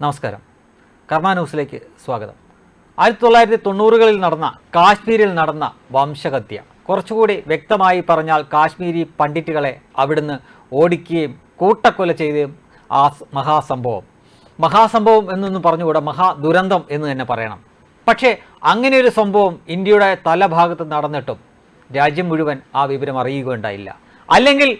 നമസ്കാരം. കർമ്മ ന്യൂസിലേക്ക് സ്വാഗതം. 1990കളിൽ നടന്ന കാശ്മീരിൽ നടന്ന വംശഹത്യ, കുറച്ചുകൂടി വ്യക്തമായി പറഞ്ഞാൽ കാശ്മീരി പണ്ഡിറ്റുകളെ അവിടുന്ന് ഓടിക്കുകയും കൂട്ടക്കൊല ചെയ്തും ആ മഹാസംഭവം എന്നൊന്നും പറഞ്ഞുകൂടാ, മഹാദുരന്തം എന്ന് തന്നെ പറയണം. പക്ഷേ അങ്ങനെ ഒരു സംഭവം ഇന്ത്യയുടെ തലഭാഗത്ത് നടന്നിട്ടും രാജ്യം മുഴുവൻ ആ വിവരം അറിയുകയുണ്ടായില്ല. അല്ലെങ്കിൽ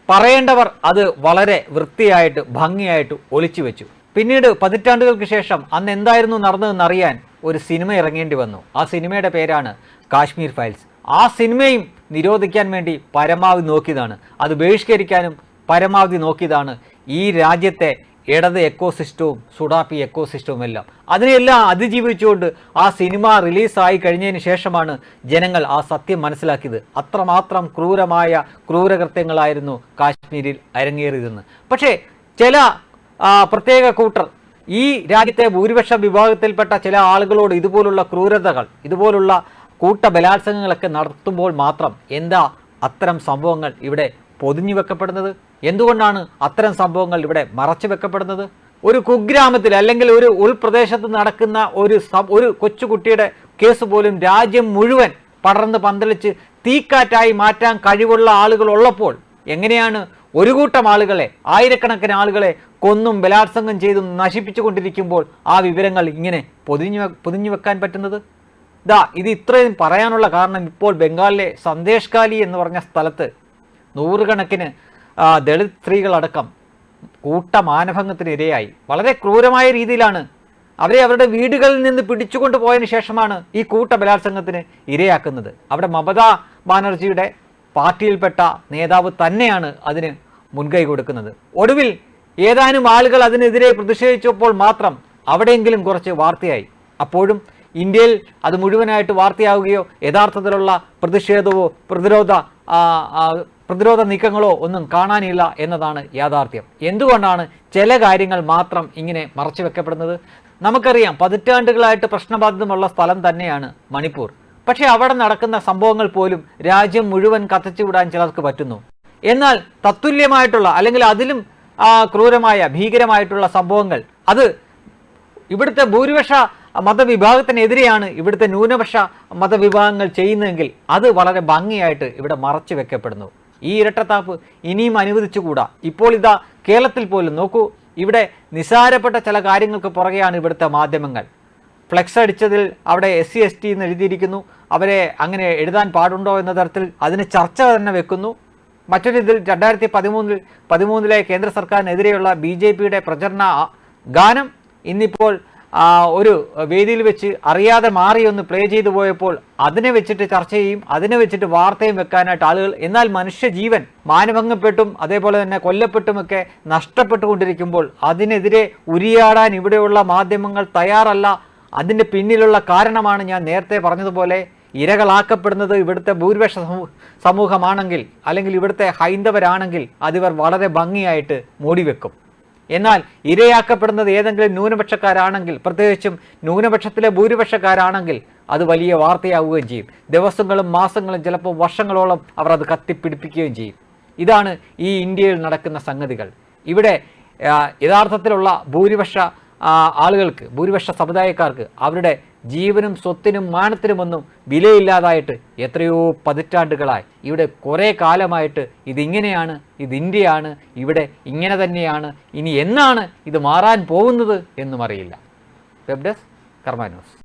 പറയേണ്ടവർ അത് വളരെ വൃത്തിയായിട്ട് ഭംഗിയായിട്ട് ഒളിച്ചു വെച്ചു. പിന്നീട് പതിറ്റാണ്ടുകൾക്ക് ശേഷം അന്ന് എന്തായിരുന്നു നടന്നതെന്ന് അറിയാൻ ഒരു സിനിമ ഇറങ്ങേണ്ടി വന്നു. ആ സിനിമയുടെ പേരാണ് കാശ്മീർ ഫയൽസ്. ആ സിനിമയും നിരോധിക്കാൻ വേണ്ടി പരമാവധി നോക്കിയതാണ്, അത് ബഹിഷ്കരിക്കാനും പരമാവധി നോക്കിയതാണ് ഈ രാജ്യത്തെ ഇടത് എക്കോസിസ്റ്റവും സുഡാപ്പി എക്കോസിസ്റ്റവും എല്ലാം. അതിനെല്ലാം അതിജീവിച്ചുകൊണ്ട് ആ സിനിമ റിലീസായി കഴിഞ്ഞതിന് ശേഷമാണ് ജനങ്ങൾ ആ സത്യം മനസ്സിലാക്കിയത്. അത്രമാത്രം ക്രൂരകൃത്യങ്ങളായിരുന്നു കാശ്മീരിൽ അരങ്ങേറിയതെന്ന്. പക്ഷേ ചില പ്രത്യേക കൂട്ടർ, ഈ രാജ്യത്തെ ഭൂരിപക്ഷ വിഭാഗത്തിൽപ്പെട്ട ചില ആളുകളോട് ഇതുപോലുള്ള ക്രൂരതകൾ, ഇതുപോലുള്ള കൂട്ട ബലാത്സംഗങ്ങളൊക്കെ നടത്തുമ്പോൾ മാത്രം എന്താ അത്തരം സംഭവങ്ങൾ ഇവിടെ പൊതിഞ്ഞു വെക്കപ്പെടുന്നത്? എന്തുകൊണ്ടാണ് അത്തരം സംഭവങ്ങൾ ഇവിടെ മറച്ചു വെക്കപ്പെടുന്നത്? ഒരു കുഗ്രാമത്തിൽ അല്ലെങ്കിൽ ഒരു ഉൾപ്രദേശത്ത് നടക്കുന്ന ഒരു കൊച്ചുകുട്ടിയുടെ കേസ് പോലും രാജ്യം മുഴുവൻ പടർന്ന് പന്തലിച്ച് തീക്കാറ്റായി മാറ്റാൻ കഴിവുള്ള ആളുകൾ ഉള്ളപ്പോൾ എങ്ങനെയാണ് ഒരു കൂട്ടം ആളുകളെ, ആയിരക്കണക്കിന് ആളുകളെ കൊന്നും ബലാത്സംഗം ചെയ്തും നശിപ്പിച്ചുകൊണ്ടിരിക്കുമ്പോൾ ആ വിവരങ്ങൾ ഇങ്ങനെ പൊതിഞ്ഞു വെക്കാൻ പറ്റുന്നത്? ഇത് ഇത്രയും പറയാനുള്ള കാരണം, ഇപ്പോൾ ബംഗാളിലെ സന്ദേശ് എന്ന് പറഞ്ഞ സ്ഥലത്ത് നൂറുകണക്കിന് ദളിത് സ്ത്രീകളടക്കം കൂട്ടമാനഭംഗത്തിനിരയായി. വളരെ ക്രൂരമായ രീതിയിലാണ് അവരെ അവരുടെ വീടുകളിൽ നിന്ന് പിടിച്ചുകൊണ്ട് പോയതിനു ശേഷമാണ് ഈ കൂട്ട ബലാത്സംഗത്തിന് ഇരയാക്കുന്നത്. അവിടെ മമതാ ബാനർജിയുടെ പാർട്ടിയിൽപ്പെട്ട നേതാവ് തന്നെയാണ് അതിന് മുൻകൈ കൊടുക്കുന്നത്. ഒടുവിൽ ഏതാനും ആളുകൾ അതിനെതിരെ പ്രതിഷേധിച്ചപ്പോൾ മാത്രം അവിടെയെങ്കിലും കുറച്ച് വാർത്തയായി. അപ്പോഴും ഇന്ത്യയിൽ അത് മുഴുവനായിട്ട് വാർത്തയാവുകയോ യഥാർത്ഥത്തിലുള്ള പ്രതിഷേധമോ പ്രതിരോധ നീക്കങ്ങളോ ഒന്നും കാണാനില്ല എന്നതാണ് യാഥാർത്ഥ്യം. എന്തുകൊണ്ടാണ് ചില കാര്യങ്ങൾ മാത്രം ഇങ്ങനെ മറച്ചു വെക്കപ്പെടുന്നത്? നമുക്കറിയാം, പതിറ്റാണ്ടുകളായിട്ട് പ്രശ്നബാധിതമുള്ള സ്ഥലം തന്നെയാണ് മണിപ്പൂർ. പക്ഷേ അവിടെ നടക്കുന്ന സംഭവങ്ങൾ പോലും രാജ്യം മുഴുവൻ കത്തിച്ചുവിടാൻ ചിലർക്ക് പറ്റുന്നു. എന്നാൽ തത്തുല്യമായിട്ടുള്ള അല്ലെങ്കിൽ അതിലും ക്രൂരമായ ഭീകരമായിട്ടുള്ള സംഭവങ്ങൾ അത് ഇവിടുത്തെ ഭൂരിപക്ഷ മതവിഭാഗത്തിനെതിരെയാണ് ഇവിടുത്തെ ന്യൂനപക്ഷ മതവിഭാഗങ്ങൾ ചെയ്യുന്നതെങ്കിൽ അത് വളരെ ഭംഗിയായിട്ട് ഇവിടെ മറച്ചു വെക്കപ്പെടുന്നു. ഈ ഇരട്ടത്താപ്പ് ഇനിയും അനുവദിച്ചുകൂടാ. ഇപ്പോൾ ഇതാ കേരളത്തിൽ പോലും നോക്കൂ, ഇവിടെ നിസാരപ്പെട്ട ചില കാര്യങ്ങൾക്ക് പുറകെയാണ് ഇവിടുത്തെ മാധ്യമങ്ങൾ. ഫ്ലെക്സ് അടിച്ചതിൽ അവിടെ SC/ST എന്ന് എഴുതിയിരിക്കുന്നു, അവരെ അങ്ങനെ എഴുതാൻ പാടുണ്ടോ എന്ന തരത്തിൽ അതിന് ചർച്ച തന്നെ വെക്കുന്നു. മറ്റൊരു ഇതിൽ 2013 കേന്ദ്ര സർക്കാരിനെതിരെയുള്ള BJPയുടെ പ്രചരണ ഗാനം ഇന്നിപ്പോൾ ഒരു വേദിയിൽ വെച്ച് അറിയാതെ മാറിയൊന്ന് പ്ലേ ചെയ്തു പോയപ്പോൾ അതിനെ വെച്ചിട്ട് ചർച്ച ചെയ്യും, അതിനെ വെച്ചിട്ട് വാർത്തയും വെക്കാനായിട്ട് ആളുകൾ. എന്നാൽ മനുഷ്യജീവൻ മാനഭംഗപ്പെട്ടും അതേപോലെ തന്നെ കൊല്ലപ്പെട്ടുമൊക്കെ നഷ്ടപ്പെട്ടുകൊണ്ടിരിക്കുമ്പോൾ അതിനെതിരെ ഉരിയാടാൻ ഇവിടെയുള്ള മാധ്യമങ്ങൾ തയ്യാറല്ല. അതിൻ്റെ പിന്നിലുള്ള കാരണമാണ് ഞാൻ നേരത്തെ പറഞ്ഞതുപോലെ, ഇരകളാക്കപ്പെടുന്നത് ഇവിടുത്തെ ഭൂരിപക്ഷ സമൂഹമാണെങ്കിൽ അല്ലെങ്കിൽ ഇവിടുത്തെ ഹൈന്ദവരാണെങ്കിൽ അതിവർ വളരെ ഭംഗിയായിട്ട് മൂടിവെക്കും. എന്നാൽ ഇരയാക്കപ്പെടുന്നത് ഏതെങ്കിലും ന്യൂനപക്ഷക്കാരാണെങ്കിൽ, പ്രത്യേകിച്ചും ന്യൂനപക്ഷത്തിലെ ഭൂരിപക്ഷക്കാരാണെങ്കിൽ അത് വലിയ വാർത്തയാവുകയും ചെയ്യും. ദിവസങ്ങളും മാസങ്ങളും ചിലപ്പോൾ വർഷങ്ങളോളം അവർ അത് കത്തിപ്പിടിപ്പിക്കുകയും ചെയ്യും. ഇതാണ് ഈ ഇന്ത്യയിൽ നടക്കുന്ന സംഗതികൾ. ഇവിടെ യഥാർത്ഥത്തിലുള്ള ഭൂരിപക്ഷ ആളുകൾക്ക്, ഭൂരിപക്ഷ സമുദായക്കാർക്ക് അവരുടെ ജീവനും സ്വത്തിനും മാനത്തിനുമൊന്നും വിലയില്ലാതായിട്ട് എത്രയോ പതിറ്റാണ്ടുകളായി, ഇവിടെ കുറേ കാലമായിട്ട് ഇതിങ്ങനെയാണ്, ഇത് ഇന്ത്യയാണ്, ഇവിടെ ഇങ്ങനെ തന്നെയാണ്, ഇനി എന്നാണ് ഇത് മാറാൻ പോകുന്നത് എന്നും അറിയില്ല. വെബ് ഡെസ്ക് കർമ്മ ന്യൂസ്.